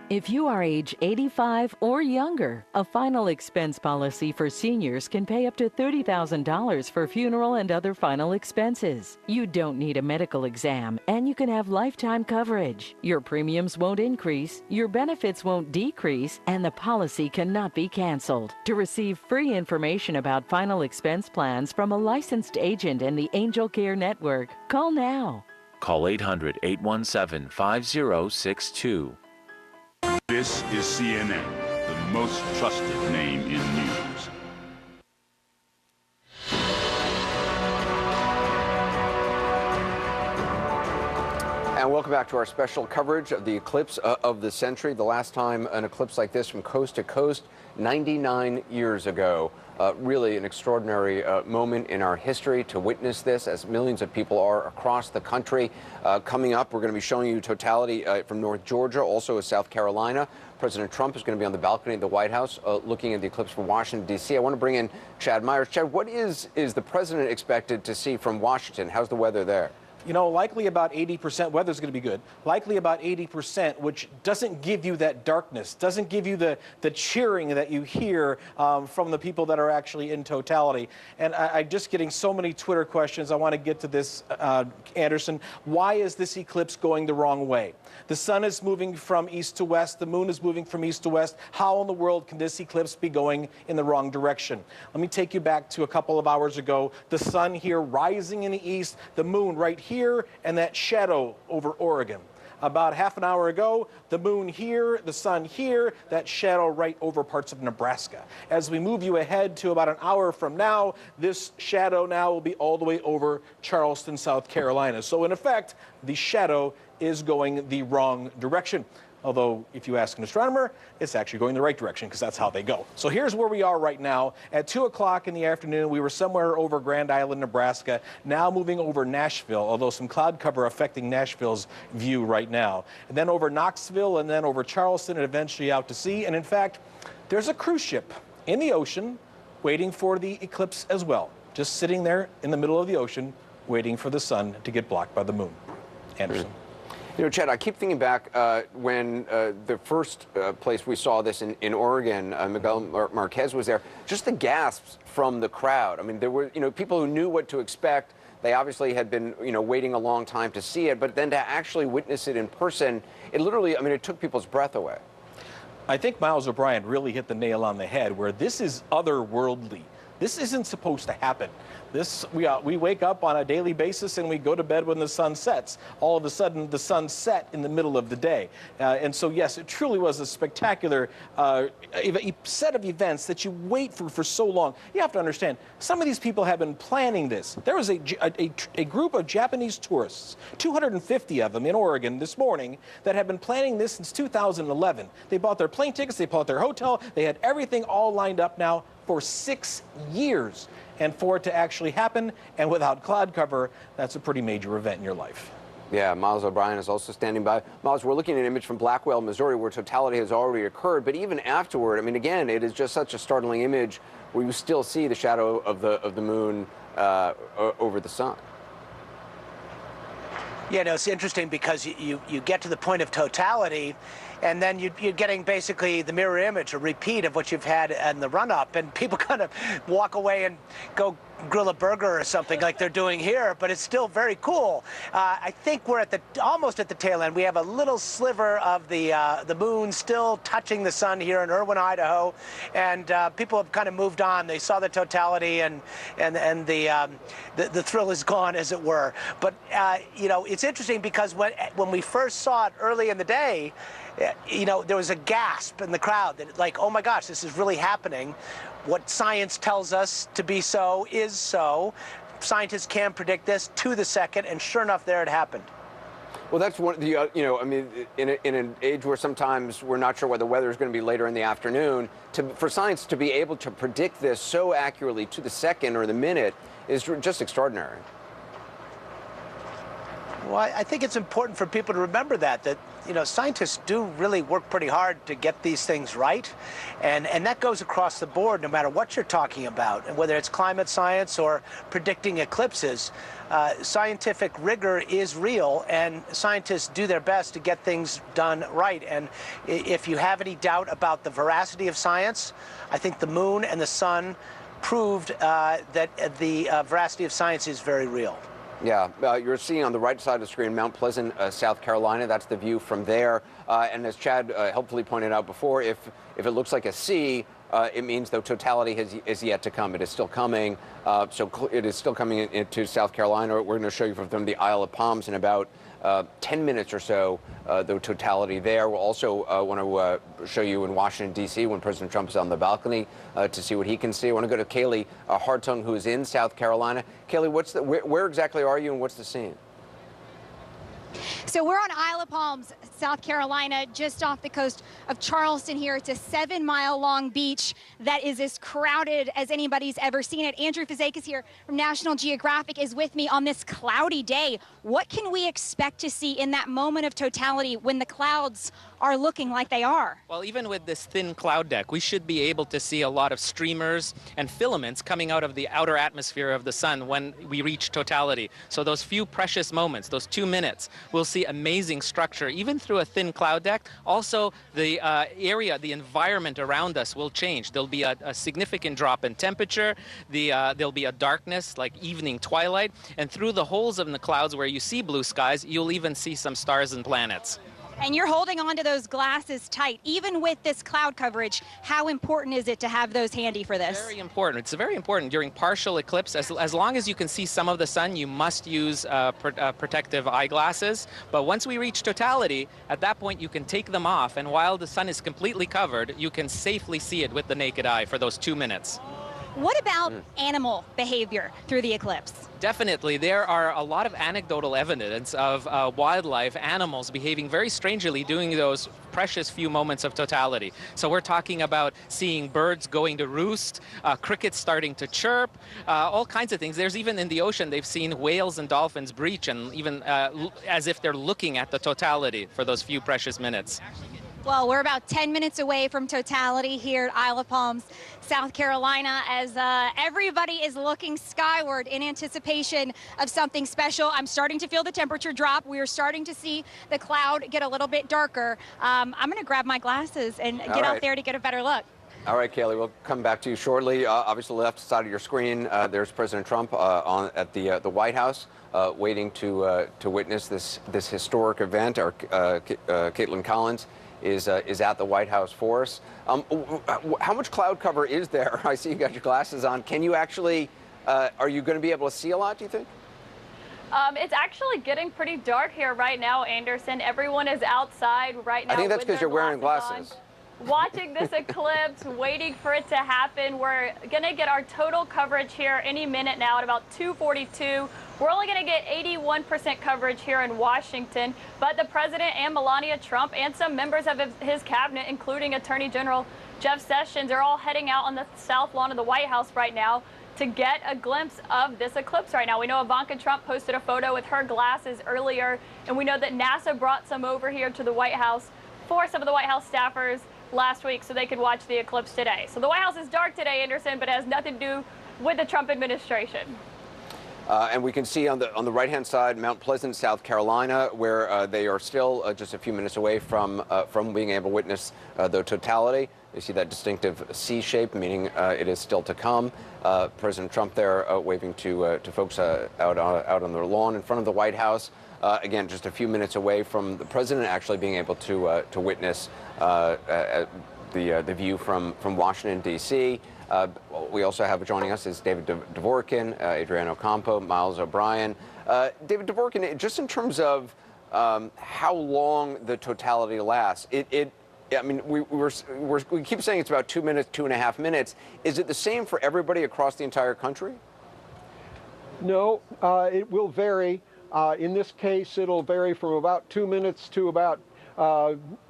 If you are age 85 or younger, a final expense policy for seniors can pay up to $30,000 for funeral and other final expenses. You don't need a medical exam, and you can have lifetime coverage. Your premiums won't increase, your benefits won't decrease, and the policy cannot be canceled. To receive free information about final expense plans from a licensed agent in the Angel Care Network, call now. Call 800-817-5062. This is CNN, the most trusted name in news. And welcome back to our special coverage of the eclipse of the century. The last time an eclipse like this from coast to coast, 99 years ago. Really an extraordinary moment in our history to witness this, as millions of people are across the country. Coming up, we're going to be showing you totality from North Georgia, also South Carolina. President Trump is going to be on the balcony of the White House looking at the eclipse from Washington, D.C. I want to bring in Chad Myers. Chad, what is the president expected to see from Washington? How's the weather there? You know, likely about 80%, weather's going to be good, likely about 80%, which doesn't give you that darkness, doesn't give you the cheering that you hear from the people that are actually in totality. And I'm just getting so many Twitter questions. I want to get to this, Anderson. Why is this eclipse going the wrong way? The sun is moving from east to west. The moon is moving from east to west. How in the world can this eclipse be going in the wrong direction? Let me take you back to a couple of hours ago. The sun here rising in the east, the moon right here, and that shadow over Oregon. About half an hour ago, the moon here, the sun here, that shadow right over parts of Nebraska. As we move you ahead to about an hour from now, this shadow now will be all the way over Charleston, South Carolina. So in effect, the shadow is going the wrong direction. Although, if you ask an astronomer, it's actually going the right direction because that's how they go. So here's where we are right now. At 2 o'clock in the afternoon, we were somewhere over Grand Island, Nebraska, now moving over Nashville, although some cloud cover affecting Nashville's view right now. And then over Knoxville, and then over Charleston, and eventually out to sea. And in fact, there's a cruise ship in the ocean waiting for the eclipse as well, just sitting there in the middle of the ocean, waiting for the sun to get blocked by the moon. Anderson. You know, Chad, I keep thinking back when the first place we saw this in Oregon, Miguel Marquez was there, just the gasps from the crowd. I mean, there were, people who knew what to expect. They obviously had been, waiting a long time to see it, but then to actually witness it in person, it literally, it took people's breath away. I think Miles O'Brien really hit the nail on the head, where this is otherworldly. This isn't supposed to happen. We wake up on a daily basis and we go to bed when the sun sets. All of a sudden, the sun set in the middle of the day. And so, yes, it truly was a spectacular set of events that you wait for so long. You have to understand, some of these people have been planning this. There was a group of Japanese tourists, 250 of them in Oregon this morning, that have been planning this since 2011. They bought their plane tickets, they bought their hotel, they had everything all lined up now for 6 years. And for it to actually happen, and without cloud cover, that's a pretty major event in your life. Yeah, Miles O'Brien is also standing by. Miles, we're looking at an image from Blackwell, Missouri, where totality has already occurred. But even afterward, I mean, again, it is just such a startling image where you still see the shadow of the moon over the sun. Yeah, no, it's interesting because you get to the point of totality, and then you're getting basically the mirror image, a repeat of what you've had in the run-up, and people kind of walk away and go grill a burger or something like they're doing here, but it's still very cool. I think we're at almost at the tail end. We have a little sliver of the moon still touching the sun here in Irwin, Idaho, and people have kind of moved on. They saw the totality, and the thrill is gone, as it were. But you know, it's interesting because when we first saw it early in the day, you know, there was a gasp in the crowd that, like, oh my gosh, this is really happening. What science tells us to be so is so. Scientists can predict this to the second, and sure enough, there it happened. Well, that's one of the, you know, I mean, in an age where sometimes we're not sure whether the weather is going to be later in the afternoon, for science to be able to predict this so accurately to the second or the minute is just extraordinary. Well, I think it's important for people to remember that you know, scientists do really work pretty hard to get these things right, and that goes across the board no matter what you're talking about, and whether it's climate science or predicting eclipses. Scientific rigor is real, and scientists do their best to get things done right. And if you have any doubt about the veracity of science, I think the moon and the sun proved that the veracity of science is very real. Yeah, you're seeing on the right side of the screen Mount Pleasant, South Carolina. That's the view from there. And as Chad helpfully pointed out before, if it looks like a C, it means the totality is yet to come. It is still coming. So it is still coming into South Carolina. We're going to show you from the Isle of Palms in about 10 minutes or so, the totality there. We'll also want to show you in Washington, D.C. when President Trump is on the balcony to see what he can see. I want to go to Kaylee Hartung, who is in South Carolina. Kaylee, where exactly are you and what's the scene? So we're on Isle of Palms, South Carolina, just off the coast of Charleston here. It's a 7-mile-long beach that is as crowded as anybody's ever seen it. Andrew Fazekas here from National Geographic is with me on this cloudy day. What can we expect to see in that moment of totality when the clouds are looking like they are? Well, even with this thin cloud deck, we should be able to see a lot of streamers and filaments coming out of the outer atmosphere of the sun when we reach totality. So those few precious moments, those 2 minutes, we'll see amazing structure, even through a thin cloud deck. Also, the area, the environment around us will change. There'll be a significant drop in temperature. There'll be a darkness, like evening twilight. And through the holes in the clouds where you see blue skies, you'll even see some stars and planets. And you're holding onto those glasses tight. Even with this cloud coverage, how important is it to have those handy for this? Very important. It's very important during partial eclipse. As long as you can see some of the sun, you must use protective eyeglasses. But once we reach totality, at that point you can take them off, and while the sun is completely covered, you can safely see it with the naked eye for those 2 minutes. What about animal behavior through the eclipse? Definitely. There are a lot of anecdotal evidence of wildlife, animals behaving very strangely during those precious few moments of totality. So we're talking about seeing birds going to roost, crickets starting to chirp, all kinds of things. There's even in the ocean, they've seen whales and dolphins breach, and even as if they're looking at the totality for those few precious minutes. Well, we're about 10 minutes away from totality here at Isle of Palms, South Carolina, as everybody is looking skyward in anticipation of something special. I'm starting to feel the temperature drop. We are starting to see the cloud get a little bit darker. I'm going to grab my glasses and get out there to get a better look. All right, Kaylee, we'll come back to you shortly. Obviously, left side of your screen, there's President Trump at the White House, waiting to witness this historic event. Caitlin Collins is at the White House for us. How much cloud cover is there? I see you got your glasses on. Can you actually, are you going to be able to see a lot, do you think? It's actually getting pretty dark here right now, Anderson. Everyone is outside right now. I think that's because you're wearing glasses. Watching this eclipse, waiting for it to happen. We're going to get our total coverage here any minute now at about 2:42. We're only going to get 81% coverage here in Washington, but the president and Melania Trump and some members of his cabinet, including Attorney General Jeff Sessions are all heading out on the south lawn of the White House right now to get a glimpse of this eclipse right now. We know Ivanka Trump posted a photo with her glasses earlier, and we know that NASA brought some over here to the White House for some of the White House staffers last week so they could watch the eclipse today. So the White House is dark today, Anderson, but it has nothing to do with the Trump administration. And we can see on the right-hand side, Mount Pleasant, South Carolina, where they are still just a few minutes away from being able to witness the totality. You see that distinctive C shape, meaning it is still to come. President Trump there waving to folks out on their lawn in front of the White House. Again, just a few minutes away from the president actually being able to witness the view from Washington, D.C. We also have joining us is David Dvorkin, Adriano Campo, Miles O'Brien. David Dvorkin, just in terms of how long the totality lasts, I mean, we keep saying it's about 2 minutes, 2.5 minutes. Is it the same for everybody across the entire country? No, it will vary. In this case, it'll vary from about 2 minutes to about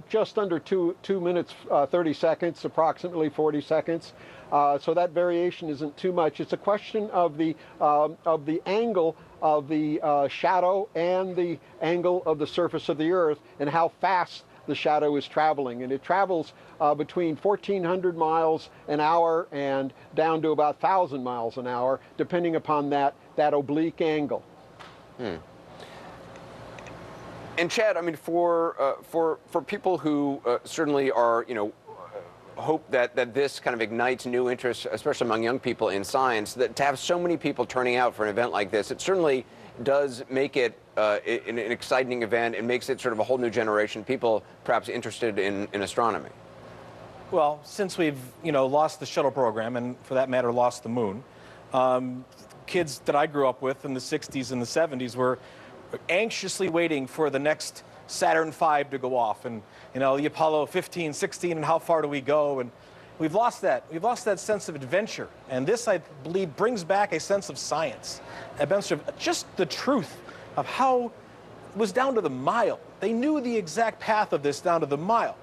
just under 2 minutes, 30 seconds, approximately 40 seconds. So that variation isn't too much. It's a question of the angle of the shadow and the angle of the surface of the Earth and how fast the shadow is traveling. And it travels between 1,400 miles an hour and down to about 1,000 miles an hour, depending upon that oblique angle. And Chad, I mean, for people who certainly are, hope that this kind of ignites new interest, especially among young people in science, that to have so many people turning out for an event like this, it certainly does make it an exciting event. It makes it sort of a whole new generation, people perhaps interested in astronomy. Well, since we've, lost the shuttle program, and for that matter, lost the moon, kids that I grew up with in the 60s and the 70s were anxiously waiting for the next Saturn V to go off, and the Apollo 15, 16, and how far do we go? And we've lost that. We've lost that sense of adventure, and this, I believe, brings back a sense of science, a sense of just the truth of how it was down to the mile. They knew the exact path of this down to the mile.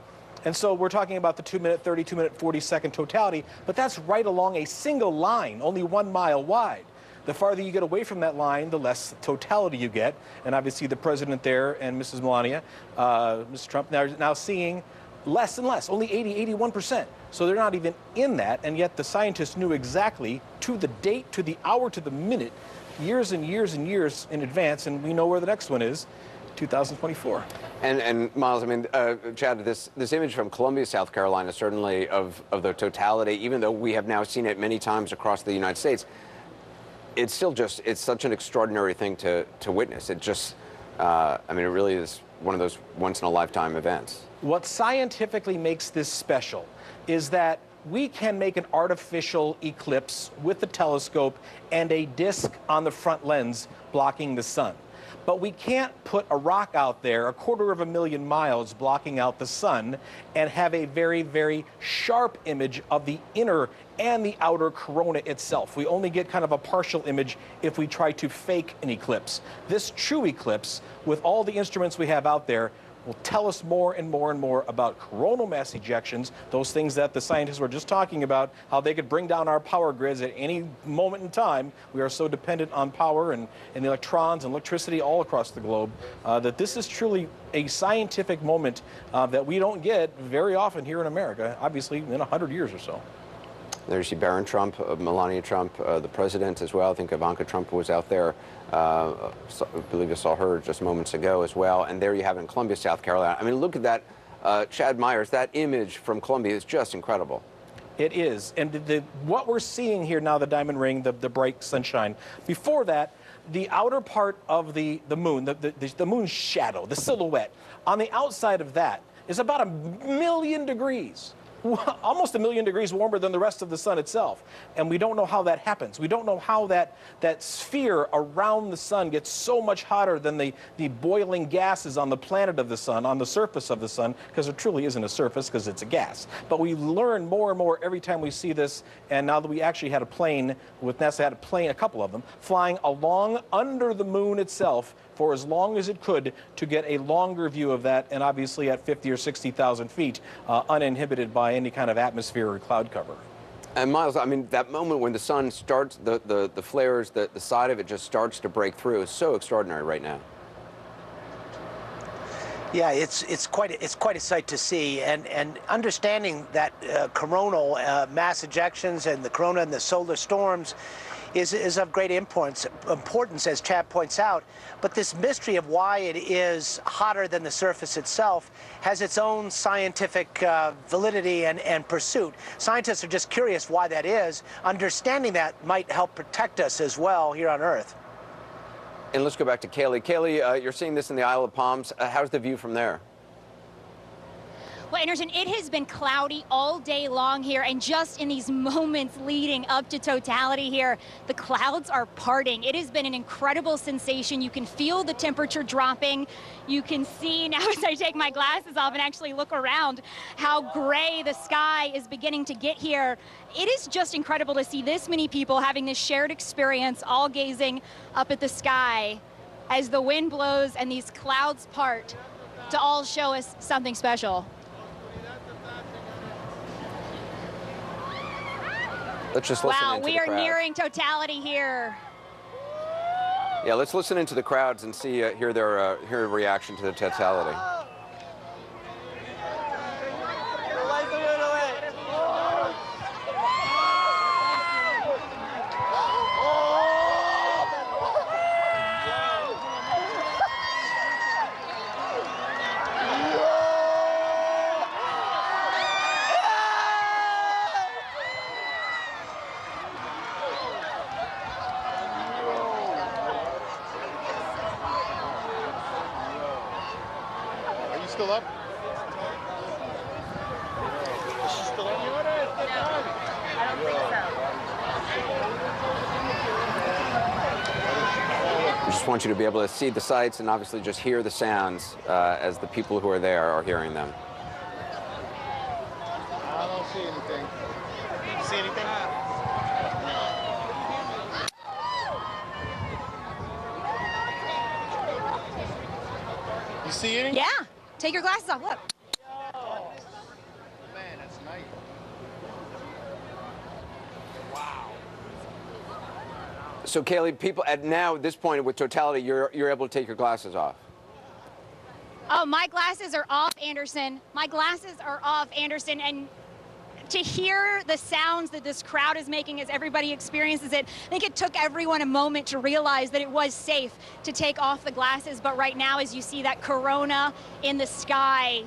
And so we're talking about the 2 minute, 30, 2 minute, 40 second totality, but that's right along a single line, only 1 mile wide. The farther you get away from that line, the less totality you get. And obviously the president there and Mrs. Melania, Mr. Trump, now seeing less and less, only 80, 81%. So they're not even in that, and yet the scientists knew exactly to the date, to the hour, to the minute, years and years and years in advance, and we know where the next one is, 2024. And Miles, I mean, Chad, this image from Columbia, South Carolina, certainly of the totality, even though we have now seen it many times across the United States, it's still it's such an extraordinary thing to witness. It just, I mean, it really is one of those once-in-a-lifetime events. What scientifically makes this special is that we can make an artificial eclipse with the telescope and a disk on the front lens blocking the sun. But we can't put a rock out there 250,000 miles blocking out the sun and have a very, very sharp image of the inner and the outer corona itself. We only get kind of a partial image if we try to fake an eclipse. This true eclipse, with all the instruments we have out there, will tell us more and more and more about coronal mass ejections, those things that the scientists were just talking about, how they could bring down our power grids at any moment in time. We are so dependent on power and electrons and electricity all across the globe that this is truly a scientific moment that we don't get very often here in America, obviously in 100 years or so. There you see Barron Trump, Melania Trump, the president as well. I think Ivanka Trump was out there. I believe I saw her just moments ago as well. And there you have it in Columbia, South Carolina. I mean, look at that, Chad Myers, that image from Columbia is just incredible. It is. And what we're seeing here now, the diamond ring, the bright sunshine, before that, the outer part of the moon, the moon's shadow, the silhouette, on the outside of that is about 1,000,000 degrees. Almost 1,000,000 degrees warmer than the rest of the sun itself. And we don't know how that happens. We don't know how that sphere around the sun gets so much hotter than the boiling gases on the planet of the sun, on the surface of the sun, because there truly isn't a surface because it's a gas. But we learn more and more every time we see this. And now that we actually had a plane, with NASA had a plane, a couple of them, flying along under the moon itself for as long as it could to get a longer view of that, and obviously at 50 or 60,000 feet, uninhibited by any kind of atmosphere or cloud cover. And Miles, I mean, that moment when the sun starts, the flares, the side of it just starts to break through is so extraordinary right now. Yeah, it's quite a sight to see, and understanding that coronal mass ejections and the corona and the solar storms is of great importance, as Chad points out. But this mystery of why it is hotter than the surface itself has its own scientific validity and pursuit. Scientists are just curious why that is. Understanding that might help protect us as well here on Earth. And let's go back to Kaylee. Kaylee, you're seeing this in the Isle of Palms. How's the view from there? Well, Anderson, it has been cloudy all day long here, and just in these moments leading up to totality here, the clouds are parting. It has been an incredible sensation. You can feel the temperature dropping. You can see now as I take my glasses off and actually look around how gray the sky is beginning to get here. It is just incredible to see this many people having this shared experience, all gazing up at the sky as the wind blows and these clouds part to all show us something special. Let's just listen wow, into we the are crowd. nearing totality here. Yeah, let's listen into the crowds and see hear their reaction to the totality. Still up? Is she still up? No, I don't think We just want you to be able to see the sights and obviously just hear the sounds as the people who are there are hearing them. I don't see anything. You see anything? You see anything? Yeah. Take your glasses off, look. Oh, man, that's nice. Wow. So Kaylee, people at this point with totality, you're able to take your glasses off. Oh, my glasses are off, Anderson. My glasses are off, Anderson, and to hear the sounds that this crowd is making as everybody experiences it, I think it took everyone a moment to realize that it was safe to take off the glasses. But right now, as you see that corona in the sky,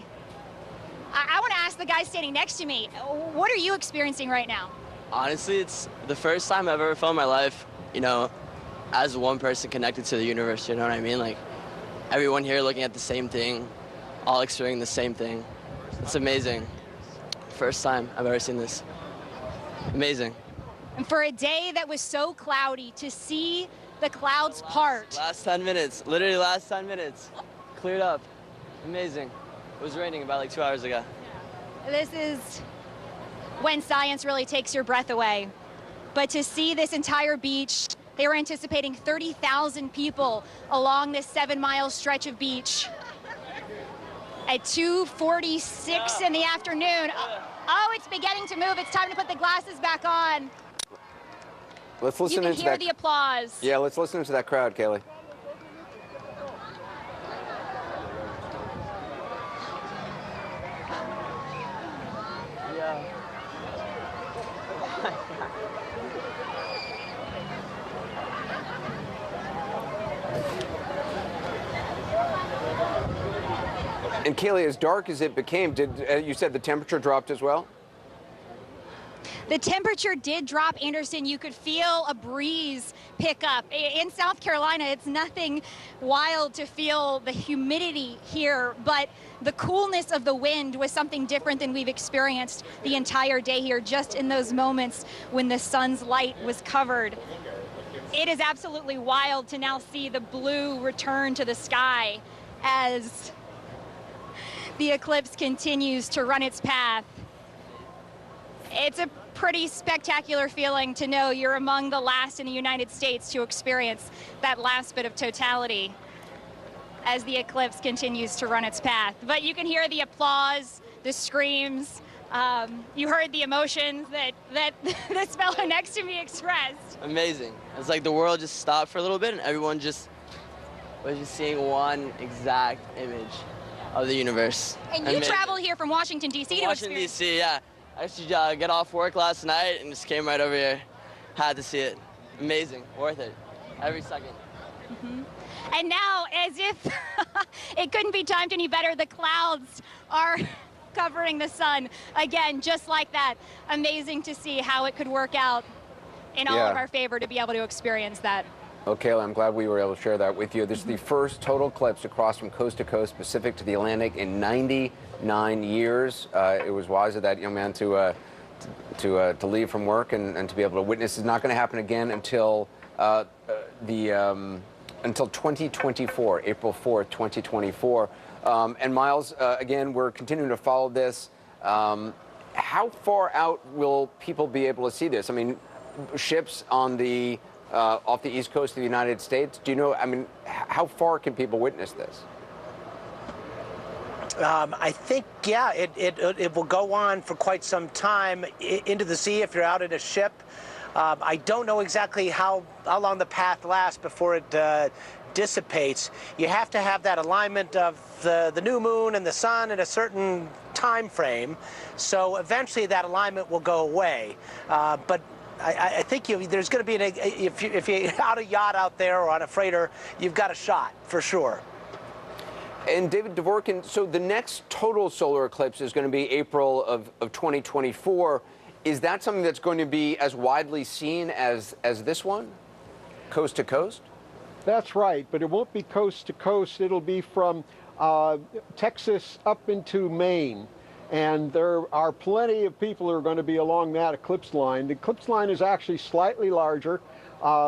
I want to ask the guy standing next to me, what are you experiencing right now? Honestly, it's the first time I've ever felt in my life, you know, as one person connected to the universe, you know what I mean? Like, everyone here looking at the same thing, all experiencing the same thing. It's amazing. First time I've ever seen this. Amazing. And for a day that was so cloudy, to see the clouds part. Last 10 minutes, literally last 10 minutes. Cleared up. Amazing. It was raining about like 2 hours ago. This is when science really takes your breath away. But to see this entire beach, they were anticipating 30,000 people along this 7-mile stretch of beach. At 2:46 in the afternoon. Oh, it's beginning to move. It's time to put the glasses back on. Let's listen you can into hear that. the applause. Yeah, let's listen to that crowd, Kaylee. Yeah. And Kaylee, as dark as it became, did you said the temperature dropped as well? The temperature did drop, Anderson. You could feel a breeze pick up. In South Carolina, it's nothing wild to feel the humidity here, but the coolness of the wind was something different than we've experienced the entire day here, just in those moments when the sun's light was covered. It is absolutely wild to now see the blue return to the sky as the eclipse continues to run its path. It's a pretty spectacular feeling to know you're among the last in the United States to experience that last bit of totality. as the eclipse continues to run its path. But you can hear the applause, the screams. You heard the emotions that this fellow next to me expressed. Amazing. It's like the world just stopped for a little bit and everyone just was just seeing one exact image of the universe. And you travel here from Washington, D.C. to experience. Washington, D.C., yeah. I used to get off work last night and just came right over here. Had to see it. Amazing. Worth it. Every second. Mm-hmm. And now, as if it couldn't be timed any better, the clouds are covering the sun again, just like that. Amazing to see how it could work out in all of our favor to be able to experience that. Okay, I'm glad we were able to share that with you. This is the first total eclipse across from coast to coast, Pacific to the Atlantic, in 99 years. It was wise of that young man to leave from work and to be able to witness. It's not going to happen again until until 2024, April 4th, 2024. And Miles, again, we're continuing to follow this. How far out will people be able to see this? I mean, ships on the off the east coast of the United States. Do you know? I mean, how far can people witness this? I think, yeah, it will go on for quite some time into the sea if you're out in a ship. I don't know exactly how long the path lasts before it dissipates. You have to have that alignment of the new moon and the sun in a certain time frame. So eventually that alignment will go away. But I think there's going to be if you're out a yacht out there or on a freighter, you've got a shot for sure. And David Dvorkin, so the next total solar eclipse is going to be April of 2024. Is that something that's going to be as widely seen as this one, coast to coast? That's right, but it won't be coast to coast. It'll be from Texas up into Maine. And there are plenty of people who are going to be along that eclipse line. The eclipse line is actually slightly larger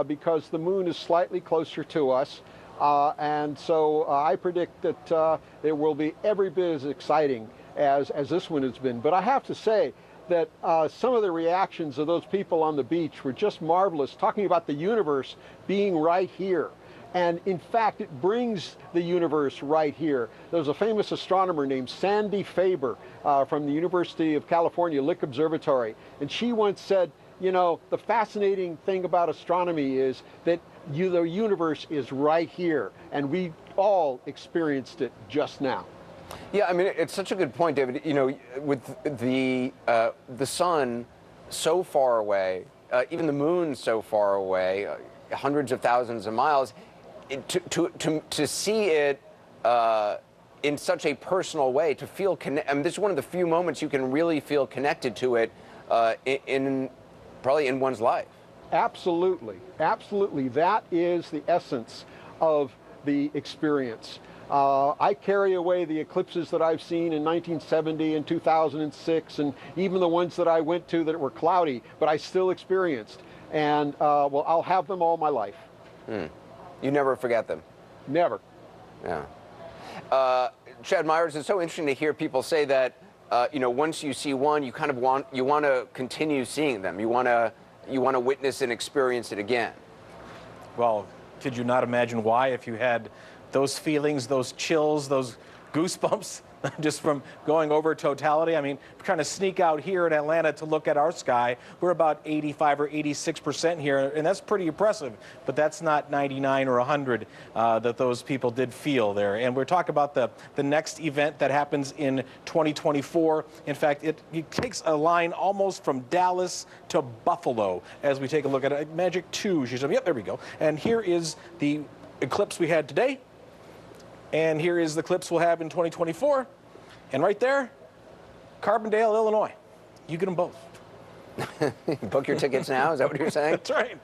because the moon is slightly closer to us. And so I predict that it will be every bit as exciting as this one has been. But I have to say that some of the reactions of those people on the beach were just marvelous, talking about the universe being right here. And in fact, it brings the universe right here. There's a famous astronomer named Sandy Faber from the University of California Lick Observatory. And she once said, you know, the fascinating thing about astronomy is that the universe is right here. And we all experienced it just now. Yeah, I mean, it's such a good point, David. You know, with the sun so far away, even the moon so far away, hundreds of thousands of miles, to see it in such a personal way, to feel I mean, this is one of the few moments you can really feel connected to it probably in one's life. Absolutely, absolutely. That is the essence of the experience. I carry away the eclipses that I've seen in 1970 and 2006, and even the ones that I went to that were cloudy, but I still experienced. And well, I'll have them all my life. You never forget them? Never. Yeah. Chad Myers, it's so interesting to hear people say that, you know, once you see one, you kind of want to continue seeing them. You want to witness and experience it again. Well, could you not imagine why if you had those feelings, those chills, those goosebumps just from going over totality? I mean, we're trying to sneak out here in Atlanta to look at our sky. We're about 85 or 86% here, and that's pretty impressive. But that's not 99 or 100 that those people did feel there. And we're talking about the next event that happens in 2024. In fact, it takes a line almost from Dallas to Buffalo as we take a look at it. Magic 2, she said, yep, there we go. And here is the eclipse we had today. And here is the eclipse we'll have in 2024. And right there, Carbondale, Illinois. You get them both. Book your tickets now, is that what you're saying? That's right.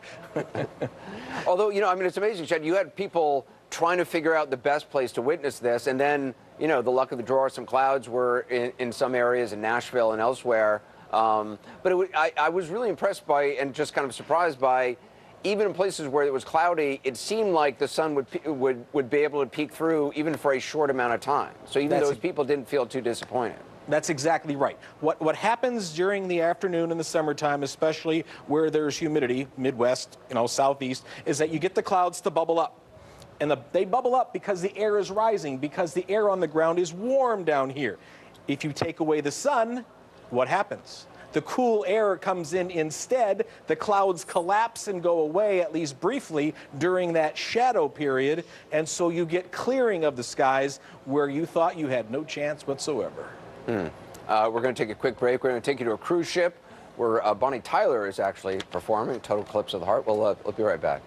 Although, you know, I mean, it's amazing, Chad. You had people trying to figure out the best place to witness this, and then, you know, the luck of the draw, some clouds were in some areas in Nashville and elsewhere. But I was really impressed by and just kind of surprised by, even in places where it was cloudy, it seemed like the sun would be able to peek through even for a short amount of time. So even those people didn't feel too disappointed. That's exactly right. What happens during the afternoon in the summertime, especially where there's humidity, Midwest, you know, Southeast, is that you get the clouds to bubble up. And they bubble up because the air is rising, because the air on the ground is warm down here. If you take away the sun, what happens? The cool air comes in instead. The clouds collapse and go away, at least briefly, during that shadow period. And so you get clearing of the skies where you thought you had no chance whatsoever. We're going to take a quick break. We're going to take you to a cruise ship where Bonnie Tyler is actually performing Total Eclipse of the Heart. We'll be right back.